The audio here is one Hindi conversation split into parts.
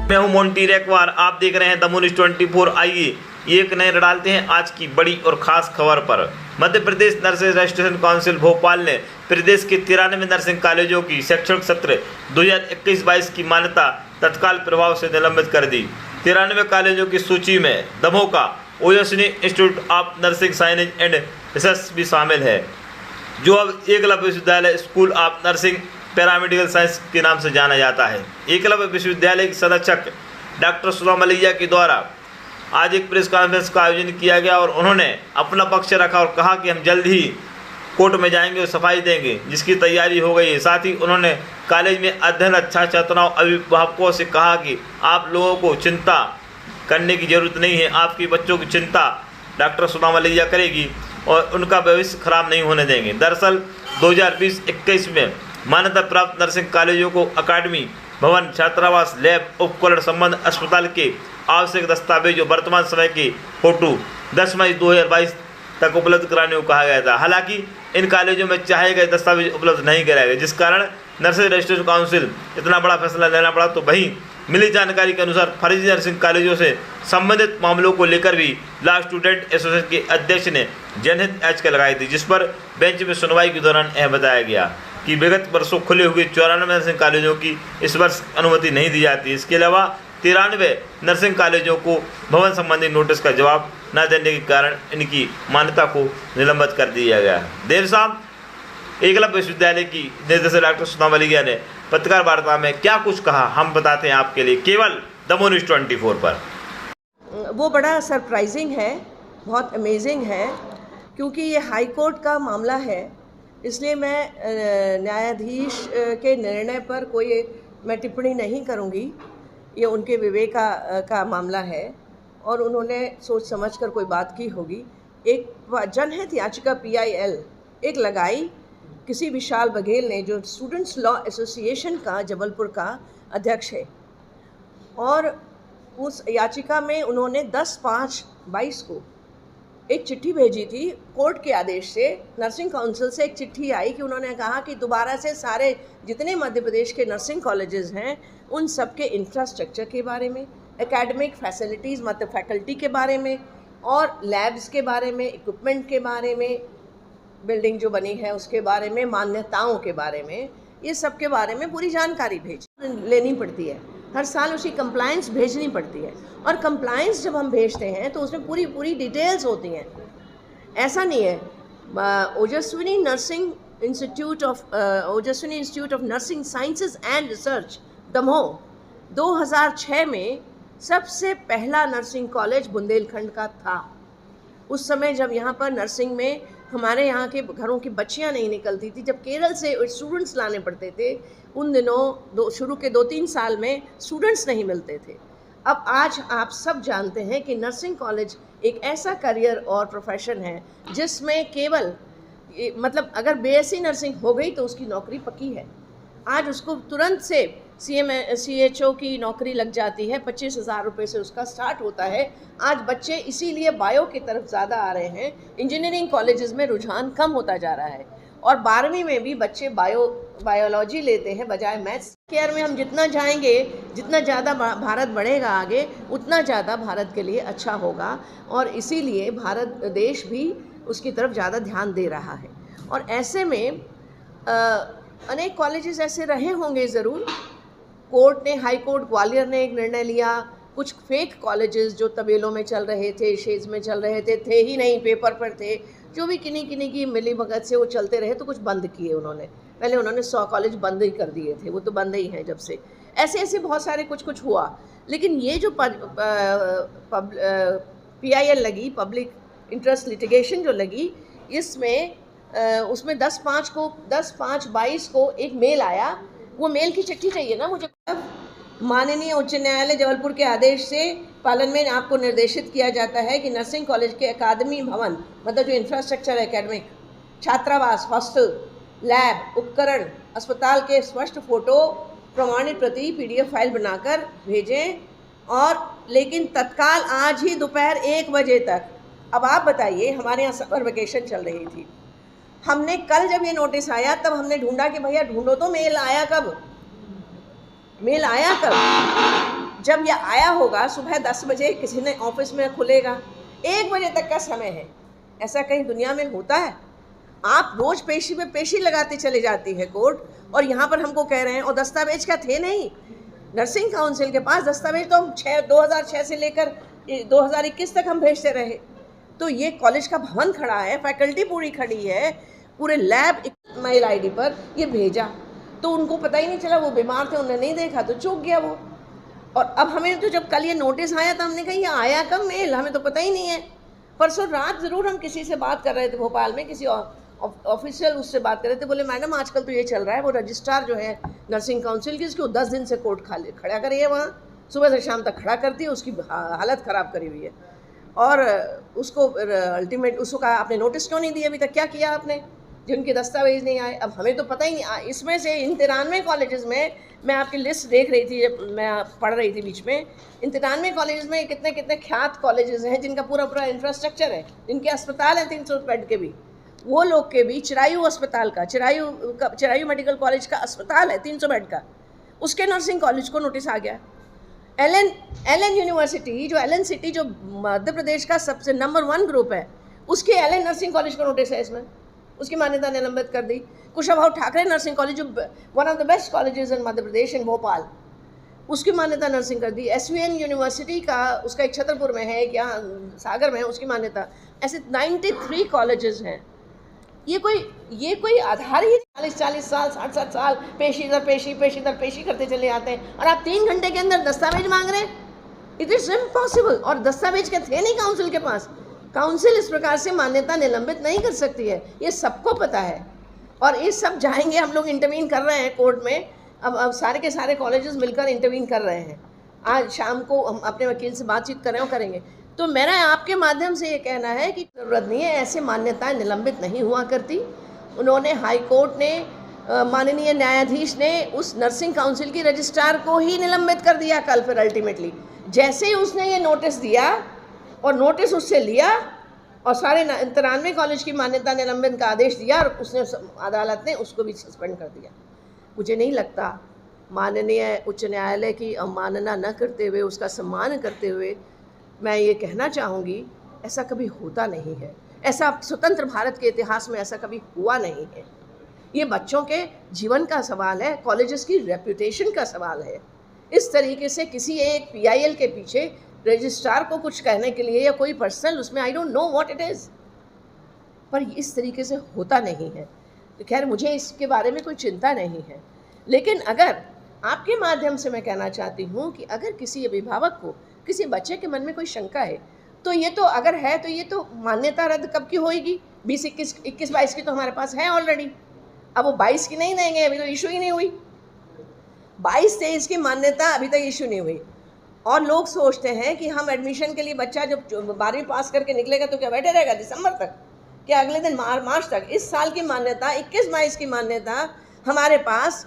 मैं हूं मोंटी रेकवार, आप देख रहे हैं द न्यूज़ 24। आइए एक नजर डालते हैं आज की बड़ी और खास खबर पर। Madhya Pradesh nursing registration council Bhopal ने प्रदेश के 93 नर्सिंग कॉलेजों की शैक्षणिक सत्र 2021-22 की मान्यता तत्काल प्रभाव से निलंबित कर दी। 93 कॉलेजों की सूची में दमोह का Ojaswini institute of nursing science and research भी शामिल है, जो अब एकलव्य विश्वविद्यालय school of nursing paramedical science के नाम से जाना जाता है। एकलव्य विश्वविद्यालय के संरक्षक डॉक्टर सुधा मलैया के द्वारा आज एक प्रेस कॉन्फ्रेंस का आयोजन किया गया और उन्होंने अपना पक्ष रखा और कहा कि हम जल्द ही कोर्ट में जाएंगे और सफाई देंगे, जिसकी तैयारी हो गई है। साथ ही उन्होंने कॉलेज में अध्ययन अच्छा छात्राओं अभिभावकों से कहा कि आप लोगों को चिंता करने की जरूरत नहीं है, आपके बच्चों की चिंता डॉक्टर सुधा मलैया करेगी और उनका भविष्य खराब नहीं होने देंगे। दरअसल 2020-21 में मान्यता प्राप्त नर्सिंग कॉलेजों को अकादमी भवन, छात्रावास, लैब, उपकरण संबंध अस्पताल के आवश्यक दस्तावेज और वर्तमान समय की फोटो 10 मई 2022 तक उपलब्ध कराने को कहा गया था। हालांकि इन कॉलेजों में चाहे गए दस्तावेज उपलब्ध नहीं कराए गए, जिस कारण नर्सिंग रजिस्ट्रेशन काउंसिल इतना बड़ा फैसला लेना पड़ा। तो वहीं मिली जानकारी के अनुसार फर्जी नर्सिंग कॉलेजों से संबंधित मामलों को लेकर भी लॉ स्टूडेंट एसोसिएशन के अध्यक्ष ने जनहित याचिका लगाई थी, जिस पर बेंच में सुनवाई के दौरान यह बताया गया कि विगत वर्षों खुले हुए 94 नर्सिंग कॉलेजों की इस वर्ष अनुमति नहीं दी जाती। इसके अलावा 93 नर्सिंग कॉलेजों को भवन संबंधी नोटिस का जवाब न देने के कारण इनकी मान्यता को निलंबित कर दिया गया। देर शाम एकलव्य विश्वविद्यालय की निदेशक डॉक्टर सुधा मलैया ने पत्रकार वार्ता में क्या कुछ कहा, हम बताते हैं आपके लिए केवल द न्यूज़ 24 पर। वो बड़ा सरप्राइजिंग है, बहुत अमेजिंग है, क्योंकि ये हाई कोर्ट का मामला है। इसलिए मैं न्यायाधीश के निर्णय पर मैं टिप्पणी नहीं करूँगी। ये उनके विवेक का मामला है और उन्होंने सोच समझकर कोई बात की होगी। एक जनहित याचिका PIL एक लगाई किसी विशाल बघेल ने, जो स्टूडेंट्स लॉ एसोसिएशन का जबलपुर का अध्यक्ष है, और उस याचिका में उन्होंने 10/5/22 को एक चिट्ठी भेजी थी कोर्ट के आदेश से। नर्सिंग काउंसिल से एक चिट्ठी आई कि उन्होंने कहा कि दोबारा से सारे जितने मध्य प्रदेश के नर्सिंग कॉलेजेस हैं उन सब के इंफ्रास्ट्रक्चर के बारे में, एकेडमिक फैसिलिटीज़ मतलब फैकल्टी के बारे में और लैब्स के बारे में, इक्विपमेंट के बारे में, बिल्डिंग जो बनी है उसके बारे में, मान्यताओं के बारे में, ये सब के बारे में पूरी जानकारी लेनी पड़ती है। हर साल उसकी कंप्लायंस भेजनी पड़ती है और कंप्लायंस जब हम भेजते हैं तो उसमें पूरी डिटेल्स होती हैं। ऐसा नहीं है। Ojaswini institute of nursing sciences and research Damoh 2006 में सबसे पहला नर्सिंग कॉलेज बुंदेलखंड का था। उस समय जब यहाँ पर नर्सिंग में हमारे यहाँ के घरों की बच्चियाँ नहीं निकलती थी, जब केरल से स्टूडेंट्स लाने पड़ते थे, उन दिनों शुरू के 2-3 साल में स्टूडेंट्स नहीं मिलते थे। अब आज आप सब जानते हैं कि नर्सिंग कॉलेज एक ऐसा करियर और प्रोफेशन है जिसमें केवल मतलब अगर BSc नर्सिंग हो गई तो उसकी नौकरी पक्की है। आज उसको तुरंत से CHO की नौकरी लग जाती है, 25,000 रुपये से उसका स्टार्ट होता है। आज बच्चे इसीलिए बायो की तरफ ज़्यादा आ रहे हैं, इंजीनियरिंग कॉलेजेस में रुझान कम होता जा रहा है और 12वीं में भी बच्चे बायोलॉजी लेते हैं बजाय मैथ्स। केयर में हम जितना जाएंगे, जितना ज़्यादा भारत बढ़ेगा आगे, उतना ज़्यादा भारत के लिए अच्छा होगा और इसीलिए भारत देश भी उसकी तरफ ज़्यादा ध्यान दे रहा है। और ऐसे में अनेक कॉलेजेस ऐसे रहे होंगे ज़रूर। कोर्ट ने, हाई कोर्ट ग्वालियर ने एक निर्णय लिया, कुछ फेक कॉलेजेस जो तबेलों में चल रहे थे, शेज में चल रहे थे ही नहीं, पेपर पर थे, जो भी किन्हीं की मिली भगत से वो चलते रहे, तो कुछ बंद किए उन्होंने। पहले उन्होंने 100 कॉलेज बंद ही कर दिए थे, वो तो बंद ही हैं जब से। ऐसे बहुत सारे कुछ हुआ। लेकिन ये जो PIL लगी, पब्लिक इंटरेस्ट लिटिगेशन जो लगी, उसमें 10/5/22 को एक मेल आया। वो मेल की चिट्ठी चाहिए ना मुझे। माननीय उच्च न्यायालय जबलपुर के आदेश से पालन में आपको निर्देशित किया जाता है कि नर्सिंग कॉलेज के अकादमी भवन मतलब जो इंफ्रास्ट्रक्चर है, एकेडमिक, छात्रावास, हॉस्टल, लैब, उपकरण, अस्पताल के स्पष्ट फोटो, प्रमाणित प्रति PDF फाइल बनाकर भेजें और लेकिन तत्काल आज ही दोपहर 1 बजे तक। अब आप बताइए, हमारे यहाँ समर वेकेशन चल रही थी, हमने कल जब ये नोटिस आया तब हमने ढूंढा कि भैया ढूंढो तो मेल आया कब। जब ये आया होगा सुबह 10 बजे किसी ने ऑफिस में खुलेगा, 1 बजे तक का समय है। ऐसा कहीं दुनिया में होता है? आप रोज पेशी पे पेशी लगाते चले जाती है कोर्ट, और यहाँ पर हमको कह रहे हैं, और दस्तावेज क्या थे नहीं। नर्सिंग काउंसिल के पास दस्तावेज तो हम 2006 से लेकर 2021 तक हम भेजते रहे। तो ये कॉलेज का भवन खड़ा है, फैकल्टी पूरी खड़ी है, पूरे लैब मेल आईडी पर ये भेजा, तो उनको पता ही नहीं चला, वो बीमार थे, उन्होंने नहीं देखा तो चूक गया वो। और अब हमें तो जब कल ये नोटिस आया तो हमने कहा ये आया कब मेल, हमें तो पता ही नहीं है। परसों रात ज़रूर हम किसी से बात कर रहे थे भोपाल में, किसी ऑफिशियल उससे बात कर रहे थे, बोले मैडम आजकल तो ये चल रहा है, वो रजिस्ट्रार जो है नर्सिंग काउंसिल की, उसको 10 दिन से कोर्ट खड़ा करी है, वहाँ सुबह से शाम तक खड़ा करती है, उसकी हालत ख़राब करी हुई है। और उसको अल्टीमेट उसको कहा आपने नोटिस क्यों नहीं दिया अभी तक, क्या किया आपने, जिनके दस्तावेज नहीं आए। अब हमें तो पता ही नहीं। इसमें से इन 93 कॉलेजेस में, मैं आपकी लिस्ट देख रही थी जब मैं पढ़ रही थी बीच में, इन 93 कॉलेजेस में कितने कितने ख्यात कॉलेजेस हैं जिनका पूरा पूरा इंफ्रास्ट्रक्चर है, जिनके अस्पताल हैं 300 बेड के भी, वो लोग के भी चिरायू अस्पताल का, चिरायू मेडिकल कॉलेज का अस्पताल है 300 बेड का, उसके नर्सिंग कॉलेज को नोटिस आ गया। एलन यूनिवर्सिटी जो एलन सिटी जो मध्य प्रदेश का सबसे नंबर 1 ग्रुप है, उसके एलन नर्सिंग कॉलेज को नोटिस है, इसमें उसकी मान्यता निलंबित कर दी। कुशाभाऊ ठाकरे नर्सिंग कॉलेज जो one of the best colleges in Madhya Pradesh in Bhopal, उसकी मान्यता नर्सिंग कर दी। SVN यूनिवर्सिटी का, उसका एक छतरपुर में है, एक यहाँ सागर में है, उसकी मान्यता। ऐसे 93 कॉलेजेस हैं। ये कोई आधार ही 40 साल 60 साल पेशी दर पेशी करते चले आते हैं, और आप 3 घंटे के अंदर दस्तावेज मांग रहे हैं। It is impossible. और दस्तावेज के थे नहीं काउंसिल के पास। काउंसिल इस प्रकार से मान्यता निलंबित नहीं कर सकती है, ये सबको पता है। और ये सब जाएंगे, हम लोग इंटरवीन कर रहे हैं कोर्ट में। अब सारे के सारे कॉलेजेस मिलकर इंटरवीन कर रहे हैं। आज शाम को हम अपने वकील से बातचीत कर रहे हैं और करेंगे। तो मेरा आपके माध्यम से ये कहना है कि ज़रूरत नहीं है, ऐसे मान्यताएं निलंबित नहीं हुआ करती। उन्होंने हाई कोर्ट ने, माननीय न्यायाधीश ने उस नर्सिंग काउंसिल की रजिस्ट्रार को ही निलंबित कर दिया कल। फिर अल्टीमेटली जैसे ही उसने ये नोटिस दिया और नोटिस उससे लिया और सारे 93 कॉलेज की मान्यता निलंबन का आदेश दिया, और उसने अदालत ने उसको भी सस्पेंड कर दिया। मुझे नहीं लगता माननीय उच्च न्यायालय की अवमानना न करते हुए, उसका सम्मान करते हुए, मैं ये कहना चाहूँगी ऐसा कभी होता नहीं है। ऐसा स्वतंत्र भारत के इतिहास में ऐसा कभी हुआ नहीं है। ये बच्चों के जीवन का सवाल है, कॉलेजेस की रेपुटेशन का सवाल है। इस तरीके से किसी एक PIL के पीछे रजिस्ट्रार को कुछ कहने के लिए, या कोई पर्सनल उसमें, I don't know what it is, पर इस तरीके से होता नहीं है। तो खैर मुझे इसके बारे में कोई चिंता नहीं है। लेकिन अगर आपके माध्यम से मैं कहना चाहती हूँ कि अगर किसी अभिभावक को, किसी बच्चे के मन में कोई शंका है, तो ये तो अगर है तो ये तो मान्यता रद्द कब की होएगी? 20, 21, 22 की तो हमारे पास है ऑलरेडी। अब वो 22 की नहीं देंगे, अभी तो इशू ही नहीं हुई। 22-23 की मान्यता अभी तक इशू नहीं हुई। और लोग सोचते हैं कि हम एडमिशन के लिए, बच्चा जब 12वीं पास करके निकलेगा तो क्या बैठे रहेगा दिसंबर तक, क्या अगले दिन मार्च तक? इस साल की मान्यता, 21-22 की मान्यता हमारे पास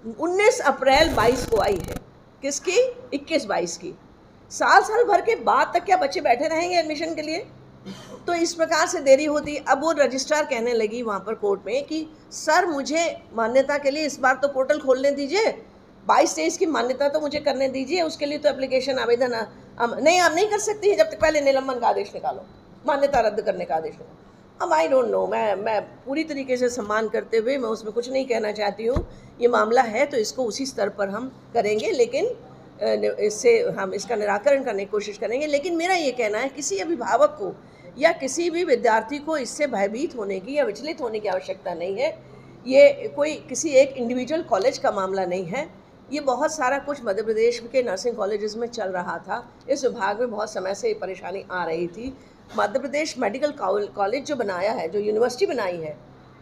19 अप्रैल 22 को आई है। किसकी? 21-22 की। साल भर के बाद तक क्या बच्चे बैठे रहेंगे एडमिशन के लिए? तो इस प्रकार से देरी होती। अब वो रजिस्ट्रार कहने लगी वहाँ पर कोर्ट में कि सर मुझे मान्यता के लिए इस बार तो पोर्टल खोलने दीजिए, 22-23 की मान्यता तो मुझे करने दीजिए, उसके लिए तो एप्लीकेशन आवेदन नहीं, आप नहीं कर सकती है जब तक पहले निलंबन का आदेश निकालो, मान्यता रद्द करने का आदेश निकालो। अब आई डोंट नो, मैं पूरी तरीके से सम्मान करते हुए मैं उसमें कुछ नहीं कहना चाहती हूँ। ये मामला है तो इसको उसी स्तर पर हम करेंगे, लेकिन इससे हम इसका निराकरण करने की कोशिश करेंगे। लेकिन मेरा ये कहना है किसी अभिभावक को या किसी भी विद्यार्थी को इससे भयभीत होने की या विचलित होने की आवश्यकता नहीं है। ये कोई किसी एक इंडिविजुअल कॉलेज का मामला नहीं है। ये बहुत सारा कुछ मध्य प्रदेश के नर्सिंग कॉलेजेस में चल रहा था। इस विभाग में बहुत समय से परेशानी आ रही थी। मध्य प्रदेश मेडिकल कॉलेज जो बनाया है, जो यूनिवर्सिटी बनाई है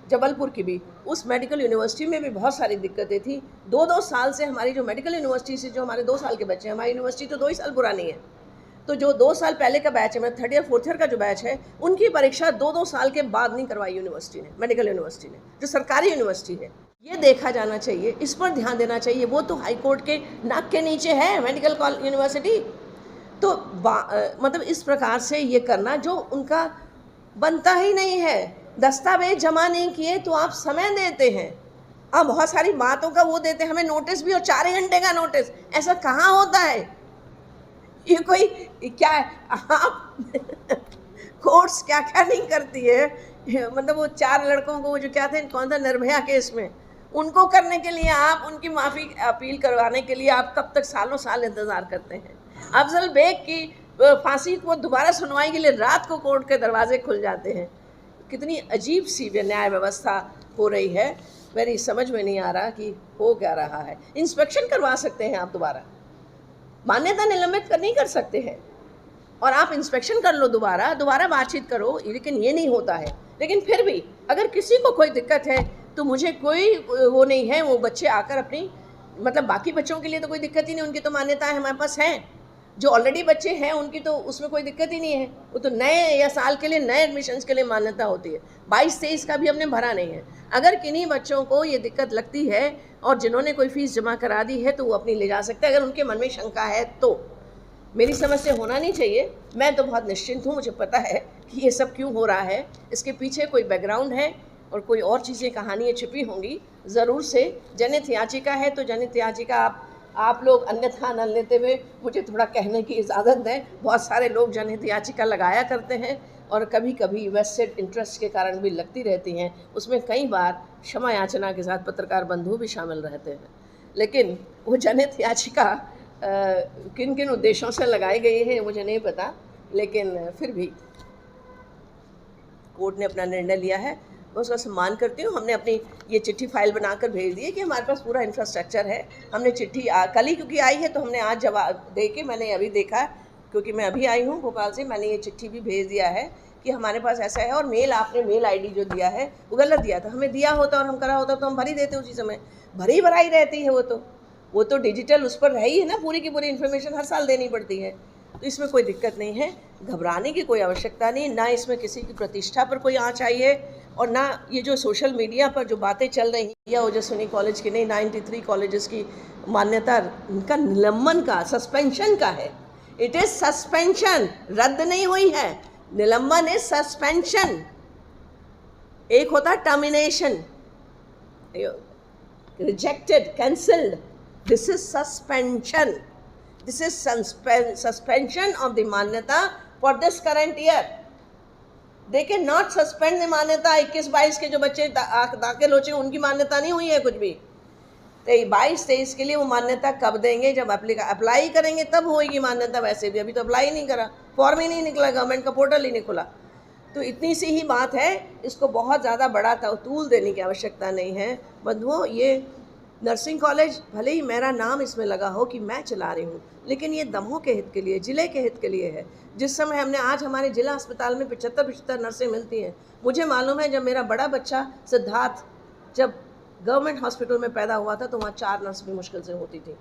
जबलपुर की भी, उस मेडिकल यूनिवर्सिटी में भी बहुत सारी दिक्कतें थी। 2-2 साल से हमारी जो मेडिकल यूनिवर्सिटी से जो हमारे 2 साल के बच्चे हैं, हमारी यूनिवर्सिटी तो 2 ही साल पुरानी है, तो जो 2 साल पहले का बैच है, मतलब 3rd ईयर 4th ईयर का जो बैच है, उनकी परीक्षा 2-2 साल के बाद नहीं करवाई यूनिवर्सिटी ने, मेडिकल यूनिवर्सिटी ने, जो सरकारी यूनिवर्सिटी है। ये देखा जाना चाहिए, इस पर ध्यान देना चाहिए। वो तो हाई कोर्ट के नाक के नीचे है मेडिकल यूनिवर्सिटी। तो मतलब इस प्रकार से ये करना जो उनका बनता ही नहीं है। दस्तावेज जमा नहीं किए तो आप समय देते हैं, हाँ, बहुत सारी बातों का वो देते हैं हमें नोटिस भी, और 4 घंटे का नोटिस। ऐसा कहाँ होता है? ये कोई क्या है? आप कोर्ट्स क्या क्या नहीं करती है। मतलब वो 4 लड़कों को, वो जो क्या थे, कौन था, निर्भया केस में, उनको करने के लिए आप, उनकी माफ़ी अपील करवाने के लिए आप कब तक सालों साल इंतज़ार करते हैं। अफजल बेग की फांसी को दोबारा सुनवाई के लिए रात को कोर्ट के दरवाजे खुल जाते हैं। कितनी अजीब सी न्याय व्यवस्था हो रही है, मेरी समझ में नहीं आ रहा कि हो क्या रहा है। इंस्पेक्शन करवा सकते हैं आप दोबारा, मान्यता निलंबित नहीं कर सकते हैं, और आप इंस्पेक्शन कर लो, दोबारा बातचीत करो, लेकिन ये नहीं होता है। लेकिन फिर भी अगर किसी को कोई दिक्कत है तो मुझे कोई वो नहीं है, वो बच्चे आकर अपनी, मतलब बाकी बच्चों के लिए तो कोई दिक्कत ही नहीं, उनकी तो मान्यताएं हमारे पास हैं। जो ऑलरेडी बच्चे हैं उनकी तो उसमें कोई दिक्कत ही नहीं है, वो तो नए या साल के लिए, नए एडमिशन्स के लिए मान्यता होती है। 22-23 का भी हमने भरा नहीं है। अगर किन्हीं बच्चों को ये दिक्कत लगती है और जिन्होंने कोई फ़ीस जमा करा दी है तो वो अपनी ले जा सकते हैं, अगर उनके मन में शंका है तो। मेरी समझ से होना नहीं चाहिए। मैं तो बहुत निश्चिंत हूँ, मुझे पता है कि ये सब क्यों हो रहा है, इसके पीछे कोई बैकग्राउंड है और कोई और चीज़ें, कहानियाँ छिपी होंगी ज़रूर से। जनहित याचिका है तो जनहित याचिका आप लोग अन्यथा न लेते हुए मुझे थोड़ा कहने की इजाज़त दें। बहुत सारे लोग जनहित याचिका लगाया करते हैं और कभी कभी वेस्टेड इंटरेस्ट के कारण भी लगती रहती हैं, उसमें कई बार क्षमा याचना के साथ पत्रकार बंधु भी शामिल रहते हैं। लेकिन वो जनहित याचिका किन किन उद्देश्यों से लगाई गई है मुझे नहीं पता, लेकिन फिर भी कोर्ट ने अपना निर्णय लिया है, मैं उसका सम्मान करती हूँ। हमने अपनी ये चिट्ठी फाइल बनाकर भेज दी है कि हमारे पास पूरा इंफ्रास्ट्रक्चर है। हमने चिट्ठी कल ही क्योंकि आई है तो हमने आज जवाब दे के, मैंने अभी देखा क्योंकि मैं अभी आई हूँ भोपाल से, मैंने ये चिट्ठी भी भेज दिया है कि हमारे पास ऐसा है। और मेल, आपने मेल आईडी जो दिया है वो गलत दिया था, हमें दिया होता और हम करा होता तो हम भरी देते उसी समय। भराई रहती है वो तो डिजिटल उस पर रही है ना, पूरी की पूरी इन्फॉर्मेशन हर साल देनी पड़ती है, तो इसमें कोई दिक्कत नहीं है, घबराने की कोई आवश्यकता नहीं। ना इसमें किसी की प्रतिष्ठा पर कोई आँच आई है, और ना ये जो सोशल मीडिया पर जो बातें चल रही हैं या ओजस्विनी कॉलेज की नहीं, 93 कॉलेजेस की मान्यता इनका निलंबन का, सस्पेंशन का है। इट इज़ सस्पेंशन, रद्द नहीं हुई है। निलंबन इज सस्पेंशन। एक होता है termination, rejected, cancelled. This is suspension. This is suspension of the manyata for this current year. They cannot suspend the मान्यता। 21-22 के जो बच्चे दाखिल हो चुके उनकी मान्यता नहीं हुई है कुछ भी, तो 22-23 के लिए वो मान्यता कब देंगे? जब अप्लाई करेंगे तब होगी मान्यता। वैसे भी अभी तो अप्लाई नहीं करा, फॉर्म ही नहीं निकला, गवर्नमेंट का पोर्टल ही नहीं खुला। तो इतनी सी ही बात है, इसको बहुत ज़्यादा बड़ा तूल देने की आवश्यकता नहीं है। बंधुओं, ये नर्सिंग कॉलेज भले ही मेरा नाम इसमें लगा हो कि मैं चला रही हूँ, लेकिन ये दमोह के हित के लिए, ज़िले के हित के लिए है। जिस समय हमने, आज हमारे ज़िला अस्पताल में 75 नर्सें मिलती हैं। मुझे मालूम है जब मेरा बड़ा बच्चा सिद्धार्थ जब गवर्नमेंट हॉस्पिटल में पैदा हुआ था तो वहाँ 4 नर्स भी मुश्किल से होती थी।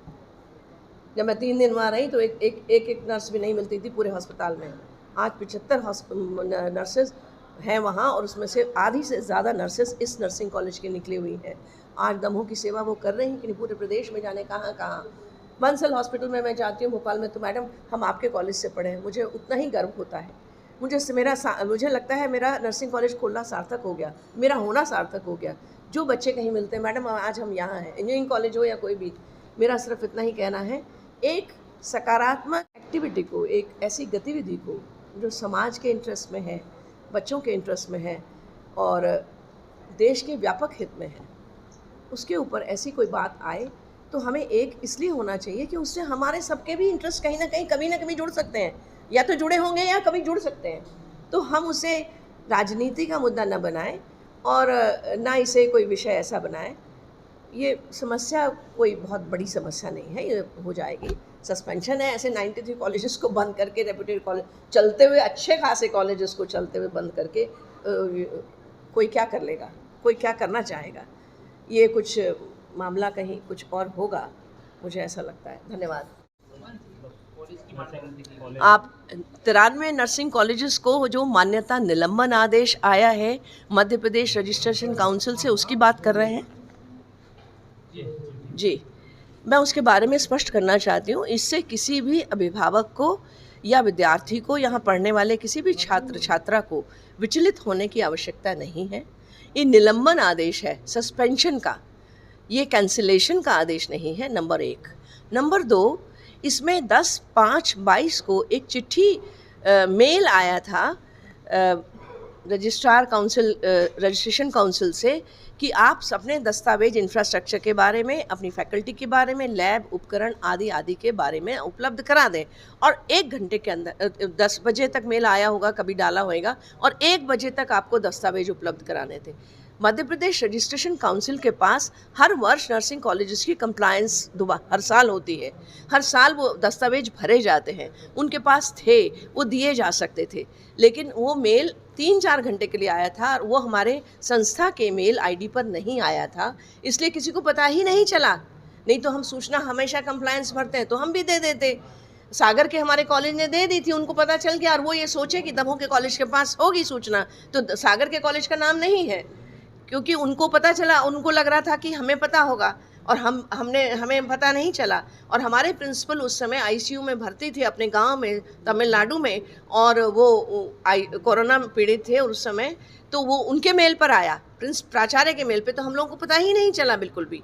जब मैं 3 दिन वहाँ रही तो एक नर्स भी नहीं मिलती थी पूरे हॉस्पिटल में। आज 75 नर्सेज हैं वहाँ, और उसमें से आधी से ज़्यादा नर्सेज इस नर्सिंग कॉलेज की निकली हुई हैं। आज दमोह की सेवा वो कर रही हैं कि नहीं, पूरे प्रदेश में जाने कहाँ कहाँ। बंसल हॉस्पिटल में मैं जाती हूँ भोपाल में, तो मैडम हम आपके कॉलेज से पढ़े हैं, मुझे उतना ही गर्व होता है। मुझे लगता है मेरा नर्सिंग कॉलेज खोलना सार्थक हो गया, मेरा होना सार्थक हो गया। जो बच्चे कहीं मिलते हैं, मैडम आज हम यहाँ हैं, इंजीनियरिंग कॉलेज हो या कोई भी, मेरा सिर्फ इतना ही कहना है, एक सकारात्मक एक्टिविटी को, एक ऐसी गतिविधि को जो समाज के इंटरेस्ट में है, बच्चों के इंटरेस्ट में है और देश के व्यापक हित में है, उसके ऊपर ऐसी कोई बात आए तो हमें एक इसलिए होना चाहिए कि उससे हमारे सबके भी इंटरेस्ट कहीं ना कहीं कभी ना कभी जुड़ सकते हैं, या तो जुड़े होंगे या कभी जुड़ सकते हैं। तो हम उसे राजनीति का मुद्दा न बनाएं और ना इसे कोई विषय ऐसा बनाएं। ये समस्या कोई बहुत बड़ी समस्या नहीं है, ये हो जाएगी। सस्पेंशन है, ऐसे 93 कॉलेजेस को बंद करके, रेप्यूटेड कॉलेज चलते हुए, अच्छे खासे कॉलेजेस को चलते हुए बंद करके कोई क्या कर लेगा, कोई क्या करना चाहेगा? ये कुछ मामला कहीं कुछ और होगा, मुझे ऐसा लगता है। धन्यवाद। आप 93 नर्सिंग कॉलेजेस को जो मान्यता निलंबन आदेश आया है मध्य प्रदेश रजिस्ट्रेशन काउंसिल से, उसकी बात कर रहे हैं? जी, मैं उसके बारे में स्पष्ट करना चाहती हूँ। इससे किसी भी अभिभावक को या विद्यार्थी को, यहाँ पढ़ने वाले किसी भी छात्र छात्रा को विचलित होने की आवश्यकता नहीं है। ये निलंबन आदेश है, सस्पेंशन का। ये कैंसिलेशन का आदेश नहीं है, नंबर 1। नंबर 2, इसमें 10/5/22 को एक चिट्ठी मेल आया था रजिस्ट्रार काउंसिल रजिस्ट्रेशन काउंसिल से कि आप अपने दस्तावेज इंफ्रास्ट्रक्चर के बारे में, अपनी फैकल्टी के बारे में, लैब उपकरण आदि आदि के बारे में उपलब्ध करा दें। और 1 घंटे के अंदर 10 बजे तक मेल आया होगा, कभी डाला होगा, और 1 बजे तक आपको दस्तावेज उपलब्ध कराने थे। मध्य प्रदेश रजिस्ट्रेशन काउंसिल के पास हर वर्ष नर्सिंग कॉलेजेस की कंप्लायंस हर साल होती है। हर साल वो दस्तावेज भरे जाते हैं, उनके पास थे, वो दिए जा सकते थे। लेकिन वो मेल 3-4 घंटे के लिए आया था और वो हमारे संस्था के मेल आईडी पर नहीं आया था, इसलिए किसी को पता ही नहीं चला। नहीं तो हम सूचना हमेशा कंप्लायंस भरते हैं तो हम भी दे देते। सागर के हमारे कॉलेज ने दे दी थी, उनको पता चल गया और वो ये सोचे कि दमोह के कॉलेज के पास होगी सूचना, तो सागर के कॉलेज का नाम नहीं है, क्योंकि उनको पता चला, उनको लग रहा था कि हमें पता होगा और हमें पता नहीं चला। और हमारे प्रिंसिपल उस समय आईसीयू में भर्ती थे अपने गांव में, तमिलनाडु में, और वो कोरोना पीड़ित थे उस समय, तो वो उनके मेल पर आया, प्राचार्य के मेल पे, तो हम लोगों को पता ही नहीं चला बिल्कुल भी।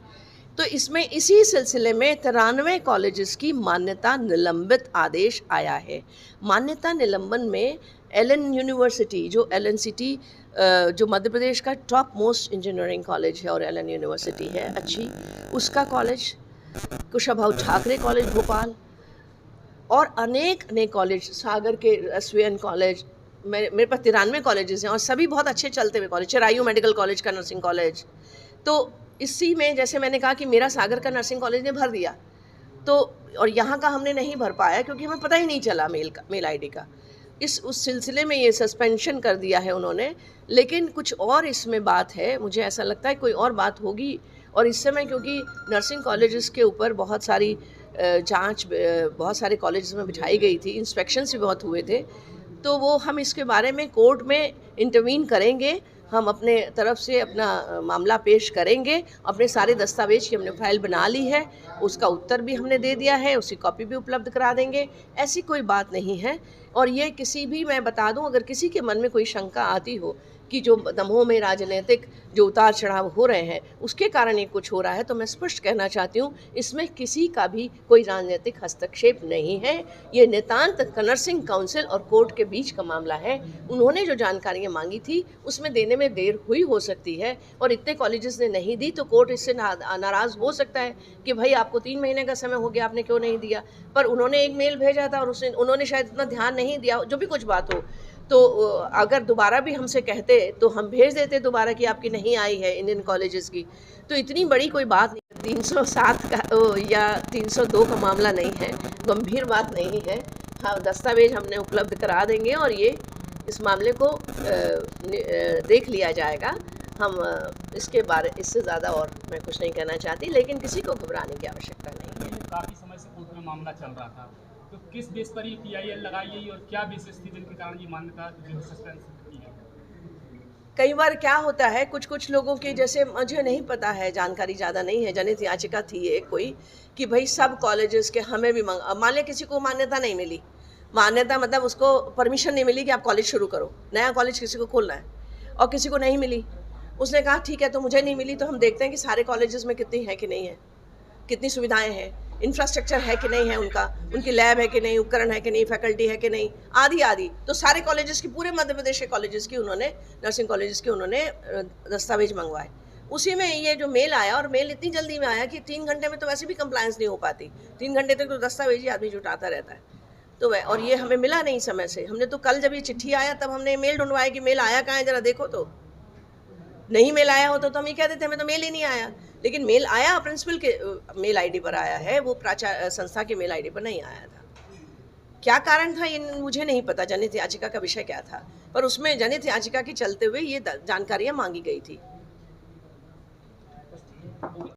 तो इसमें इसी सिलसिले में 93 कॉलेजेस की मान्यता निलंबित आदेश आया है। मान्यता निलंबन में एलन यूनिवर्सिटी, जो LNCT जो मध्य प्रदेश का टॉप मोस्ट इंजीनियरिंग कॉलेज है और एलन यूनिवर्सिटी है अच्छी, उसका कॉलेज, कुशाभाऊ ठाकरे कॉलेज भोपाल, और अनेक कॉलेज, सागर के SVN कॉलेज, मेरे पास 93 कॉलेजेस हैं और सभी बहुत अच्छे चलते हुए कॉलेज। चिरायू मेडिकल कॉलेज का नर्सिंग कॉलेज, तो इसी में जैसे मैंने कहा कि मेरा सागर का नर्सिंग कॉलेज ने भर दिया, तो और यहाँ का हमने नहीं भर पाया क्योंकि हमें पता ही नहीं चला मेल आईडी का। उस सिलसिले में ये सस्पेंशन कर दिया है उन्होंने। लेकिन कुछ और इसमें बात है, मुझे ऐसा लगता है कोई और बात होगी। और इस समय क्योंकि नर्सिंग कॉलेजेस के ऊपर बहुत सारी जांच बहुत सारे कॉलेजेस में बिठाई गई थी, इंस्पेक्शंस भी बहुत हुए थे, तो वो हम इसके बारे में कोर्ट में इंटरवीन करेंगे। हम अपने तरफ से अपना मामला पेश करेंगे। अपने सारे दस्तावेज की हमने फाइल बना ली है, उसका उत्तर भी हमने दे दिया है, उसकी कॉपी भी उपलब्ध करा देंगे। ऐसी कोई बात नहीं है। और ये किसी भी, मैं बता दूं, अगर किसी के मन में कोई शंका आती हो कि जो दमोह में राजनीतिक जो उतार चढ़ाव हो रहे हैं उसके कारण ये कुछ हो रहा है, तो मैं स्पष्ट कहना चाहती हूँ इसमें किसी का भी कोई राजनीतिक हस्तक्षेप नहीं है। ये नितांत नर्सिंग काउंसिल और कोर्ट के बीच का मामला है। उन्होंने जो जानकारियाँ मांगी थी उसमें देने में देर हुई हो सकती है और इतने कॉलेजेस ने नहीं दी, तो कोर्ट इससे नाराज़ हो सकता है कि भाई आपको 3 महीने का समय हो गया, आपने क्यों नहीं दिया। पर उन्होंने एक मेल भेजा था और उन्होंने शायद इतना ध्यान नहीं दिया, जो भी कुछ बात हो। तो अगर दोबारा भी हमसे कहते तो हम भेज देते दोबारा कि आपकी नहीं आई है इंडियन कॉलेजेस की। तो इतनी बड़ी कोई बात नहीं, 307 का या 302 का मामला नहीं है, गंभीर बात नहीं है। हाँ, दस्तावेज हमने उपलब्ध करा देंगे और ये इस मामले को देख लिया जाएगा। हम इससे ज़्यादा और मैं कुछ नहीं कहना चाहती, लेकिन किसी को घबराने की आवश्यकता नहीं है। काफ़ी समय से कोर्ट में मामला चल रहा था, तो किस बेस पर ये PIL लगाई गई और क्या बेसिस थी जिनके कारण ये मान्यता जो सस्पेंड की है? कई बार क्या होता है, कुछ लोगों की, जैसे मुझे नहीं पता है, जानकारी ज़्यादा नहीं है, जनहित याचिका थी एक कोई कि भाई सब कॉलेजेस के हमें भी मान लिया किसी को मान्यता नहीं मिली, मान्यता मतलब उसको परमिशन नहीं मिली कि आप कॉलेज शुरू करो, नया कॉलेज किसी को खोलना है, और किसी को नहीं मिली। उसने कहा ठीक है, तो मुझे नहीं मिली, तो हम देखते हैं कि सारे कॉलेजेस में कितनी है कि नहीं है, कितनी सुविधाएं हैं, इंफ्रास्ट्रक्चर है कि नहीं है, उनकी लैब है कि नहीं, उपकरण है कि नहीं, फैकल्टी है कि नहीं, आदि आदि। तो सारे कॉलेजेस की, पूरे मध्य प्रदेश के कॉलेजेस की उन्होंने, नर्सिंग कॉलेजेस की उन्होंने दस्तावेज मंगवाए। उसी में ये जो मेल आया, और मेल इतनी जल्दी में आया कि 3 घंटे में तो वैसे भी कंप्लायंस नहीं हो पाती, 3 घंटे तक तो दस्तावेज ही आदमी जुटाता रहता है। तो और ये हमें मिला नहीं समय से। हमने तो कल जब ये चिट्ठी आया तब हमने मेल ढूंढवाया कि मेल आया कहाँ है, जरा देखो। तो नहीं मेल आया हो तो हम ये कह देते हमें तो मेल ही नहीं आया। लेकिन मेल आया, प्रिंसिपल के मेल आईडी पर आया है, वो प्राचार्य संस्था के मेल आईडी पर नहीं आया था। क्या कारण था ये मुझे नहीं पता, जनहित याचिका का विषय क्या था, पर उसमें जनहित याचिका के चलते हुए ये जानकारियाँ मांगी गई थी।